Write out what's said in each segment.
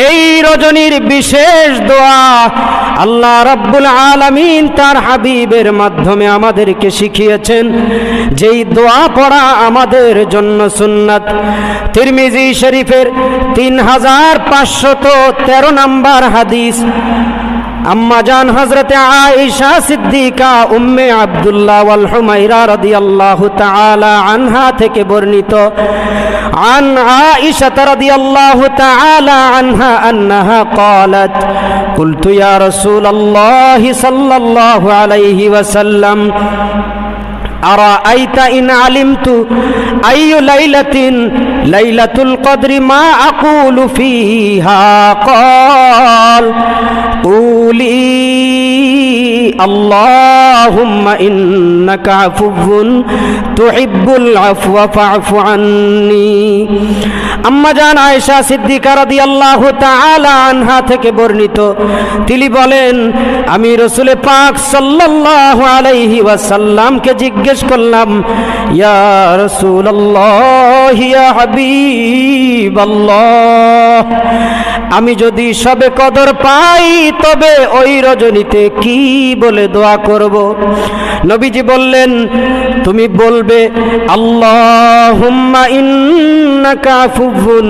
এই রজনীর বিশেষ দোয়া আল্লাহ রাব্বুল আলামিন তার হাবিবের মাধ্যমে আমাদেরকে শিখিয়েছেন, যেই দোয়া পড়া আমাদের জন্য সুন্নাত। তিরমিজি শরীফের 3513 নম্বর হাদিস, আম্মা জান হযরতে আয়েশা সিদ্দিকা উম্মে আব্দুল্লাহ ওয়াল হুমায়রা রাদিয়াল্লাহু তাআলা আনহা থেকে বর্ণিত, আন আয়েশা রাদিয়াল্লাহু তাআলা আনহা আন্নাহা ক্বালাত কুলতু ইয়া রাসূলুল্লাহ সাল্লাল্লাহু আলাইহি ওয়াসাল্লাম أرأيت إن علمت أي ليلة ليلة القدر ما أقول فيها قال قولي اللهم إنك عفو تحب العفو فاعف عني। আম্মা জান আয়েশা সিদ্দিকা রাদিয়াল্লাহু তাআলা আনহা থেকে বর্ণিত, তিনি বলেন, আমি রাসূল পাক সাল্লাল্লাহু আলাইহি ওয়াসাল্লামকে জিজ্ঞেস করলাম, ইয়া রাসূলুল্লাহ ইয়া হাবিবাল্লাহ, আমি যদি শবে কদর পাই তবে ওই রজনীতে কি বলে দোয়া করব? নবীজি বললেন, তুমি বলবে আল্লাহুম্মা ইন্নাকা আফুউন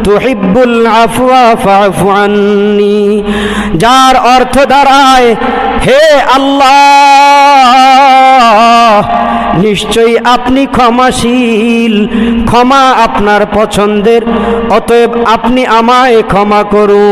তুহিব্বুল আফওয়া ফাআফু আন্নি, যার অর্থ দাঁড়ায়, হে আল্লাহ, নিশ্চয়ই আপনি ক্ষমাশীল, ক্ষমা আপনার পছন্দের, অতএব আপনি আমায় ক্ষমা করুন।